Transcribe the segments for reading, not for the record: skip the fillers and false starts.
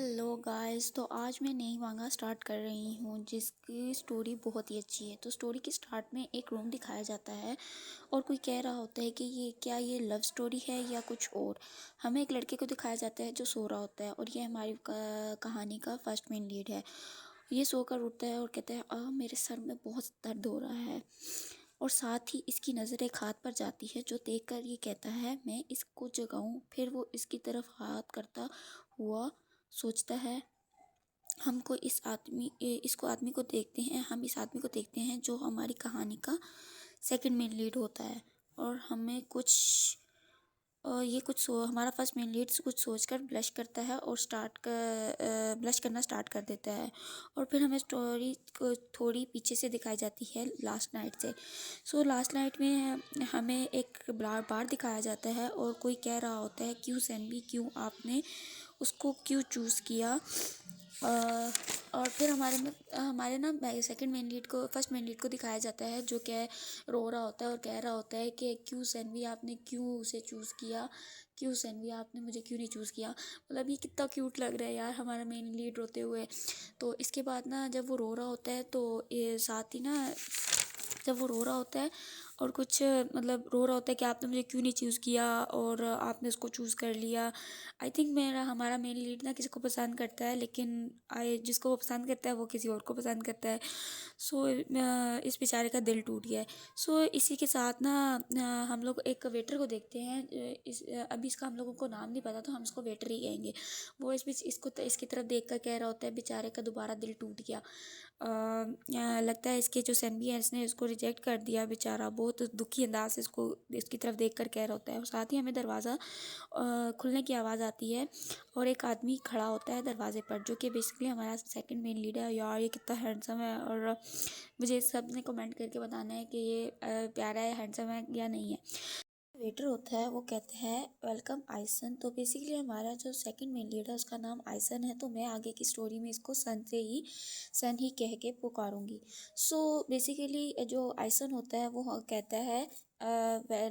Hello guys, तो आज मैं नई मांगा स्टार्ट कर रही हूँ जिसकी स्टोरी बहुत ही अच्छी है। तो स्टोरी के स्टार्ट में एक रूम दिखाया जाता है और कोई कह रहा होता है कि ये लव स्टोरी है या कुछ और। हमें एक लड़के को दिखाया जाता है जो सो रहा होता है और ये हमारी कहानी का फर्स्ट मेन लीड है। ये सोकर उठता है और कहता है मेरे सर में बहुत दर्द हो रहा है। और साथ ही इसकी नज़र एक हाथ पर जाती है जो देखकर ये कहता है मैं इसको जगाऊं। फिर वो इसकी तरफ हाथ करता हुआ सोचता है हमको इसको आदमी को देखते हैं। हम इस आदमी को देखते हैं जो हमारी कहानी का सेकंड मेन लीड होता है। और हमें कुछ हमारा फर्स्ट मेन लीड कुछ सोचकर ब्लश करता है और ब्लश करना स्टार्ट कर देता है। और फिर हमें स्टोरी को थोड़ी पीछे से दिखाई जाती है लास्ट नाइट से। लास्ट नाइट में हमें एक बार दिखाया जाता है और कोई कह रहा होता है क्यों सैनवी, क्यों आपने उसको क्यों चूज़ किया। और फिर हमारे ना सेकंड मेन लीड को फर्स्ट मेन लीड को दिखाया जाता है जो रो रहा होता है और कह रहा होता है कि क्यों सैनवी, आपने क्यों उसे चूज़ किया, क्यों सैनवी आपने मुझे क्यों नहीं चूज़ किया। मतलब ये कितना क्यूट लग रहा है यार हमारा मेन लीड रोते हुए। तो इसके बाद ना जब वो रो रहा होता है तो ये साथ ही ना जब वो रो रहा होता है और कुछ मतलब रो रहा होता है कि आपने मुझे क्यों नहीं चूज़ किया और आपने उसको चूज़ कर लिया। आई थिंक हमारा मेन लीड ना किसी को पसंद करता है, लेकिन जिसको वो पसंद करता है वो किसी और को पसंद करता है। इस बेचारे का दिल टूट गया है। इसी के साथ ना हम लोग एक वेटर को देखते हैं। अभी इसका हम लोगों को नाम नहीं पता तो हम इसको वेटर ही कहेंगे। वो इसकी तरफ देख कर कह रहा होता है बेचारे का दोबारा दिल टूट गया। लगता है इसके जो सैनवी है इसने इसको रिजेक्ट कर दिया। बेचारा बहुत दुखी अंदाज से इसकी तरफ देख कर कह रहा होता है। और साथ ही हमें दरवाज़ा खुलने की आवाज़ आती है और एक आदमी खड़ा होता है दरवाजे पर जो कि बेसिकली हमारा सेकंड मेन लीड है। यार ये कितना हैंडसम है और मुझे सब ने कमेंट करके बताना है कि ये प्यारा है, हैंडसम है या नहीं है। वेटर होता है वो कहते हैं वेलकम आइसन। तो बेसिकली हमारा जो सेकंड मेन लीड है उसका नाम आइसन है, तो मैं आगे की स्टोरी में इसको सन ही कह के पुकारूंगी। बेसिकली जो आइसन होता है वो कहता है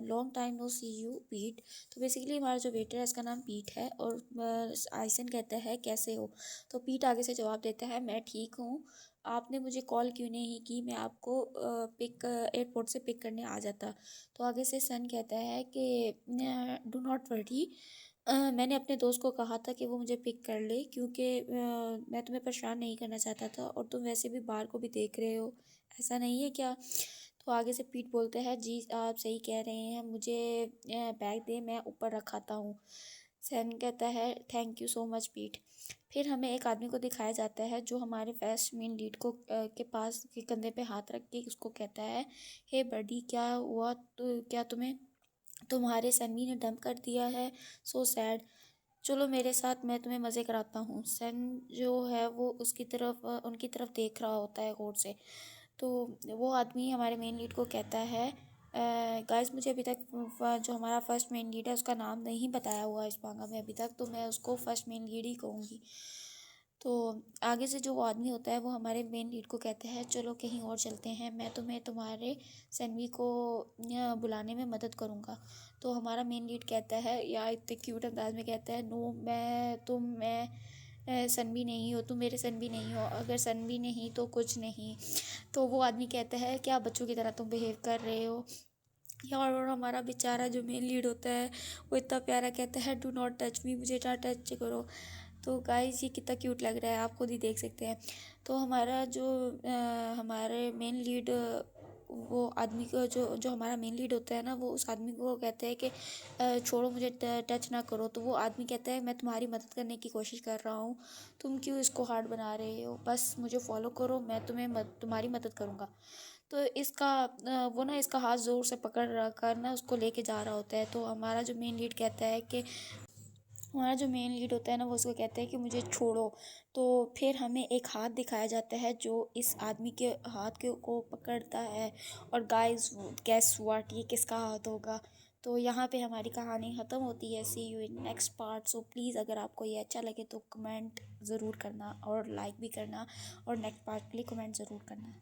long time no see you Pete. तो बेसिकली हमारा जो वेटर है इसका नाम पीट है और आइसन कहता है कैसे हो। तो पीट आगे से जवाब देता है मैं ठीक हूँ, आपने मुझे कॉल क्यों नहीं की, मैं आपको एयरपोर्ट से पिक करने आ जाता। तो आगे से सन कहता है कि डू नॉट वरी, मैंने अपने दोस्त को कहा था कि वो मुझे पिक कर ले क्योंकि मैं तुम्हें परेशान नहीं करना चाहता था और तुम वैसे भी बाहर को भी देख रहे हो, ऐसा नहीं है क्या। तो आगे से पीट बोलते हैं जी आप सही कह रहे हैं, मुझे बैग दे मैं ऊपर रखाता हूँ। सन कहता है थैंक यू सो मच पीट। फिर हमें एक आदमी को दिखाया जाता है जो हमारे फर्स्ट मेन लीड को के पास के कंधे पे हाथ रख के उसको कहता है हे बडी क्या हुआ, तो क्या तुम्हारे सन्नी ने डंप कर दिया है, सो सैड, चलो मेरे साथ मैं तुम्हें मज़े कराता हूँ। सन जो है वो उनकी तरफ देख रहा होता है गौर से। तो वो आदमी हमारे मेन लीड को कहता है गाइस मुझे अभी तक जो हमारा फर्स्ट मेन लीड है उसका नाम नहीं बताया हुआ इस मांगा में अभी तक, तो मैं उसको फर्स्ट मेन लीड ही कहूँगी। तो आगे से जो वो आदमी होता है वो हमारे मेन लीड को कहते हैं चलो कहीं और चलते हैं, मैं तुम्हें तुम्हारे सन्वी को बुलाने में मदद करूँगा। तो हमारा मेन लीड कहता है या इतने क्यूट अंदाज में कहता है नो, मैं सन्वी नहीं हो, तुम मेरे सन्वी नहीं हो, अगर सन्वी नहीं तो कुछ नहीं। तो वो आदमी कहता है क्या बच्चों की तरह तुम बिहेव कर रहे हो यार। और हमारा बेचारा जो मेन लीड होता है वो इतना प्यारा कहता है डू नॉट टच मी, मुझे ना टच करो। तो गाइस ये कितना क्यूट लग रहा है, आप खुद ही देख सकते हैं। तो हमारे मेन लीड वो आदमी को जो हमारा मेन लीड होता है ना वो उस आदमी को कहते हैं कि छोड़ो मुझे, टच ना करो। तो वो आदमी कहता है मैं तुम्हारी मदद करने की कोशिश कर रहा हूँ, तुम क्यों इसको हार्ड बना रहे हो, बस मुझे फॉलो करो, मैं तुम्हारी मदद करूँगा। तो वो ना इसका हाथ ज़ोर से पकड़ कर ना उसको लेके जा रहा होता है। तो हमारा जो मेन लीड होता है ना वो उसको कहता है कि मुझे छोड़ो। तो फिर हमें एक हाथ दिखाया जाता है जो इस आदमी के हाथ को पकड़ता है। और गाइस गेस व्हाट, ये किसका हाथ होगा। तो यहाँ पे हमारी कहानी ख़त्म होती है। See you in next part. So please अगर आपको ये अच्छा लगे तो कमेंट ज़रूर करना और लाइक भी करना और नेक्स्ट पार्ट के लिए कमेंट ज़रूर करना।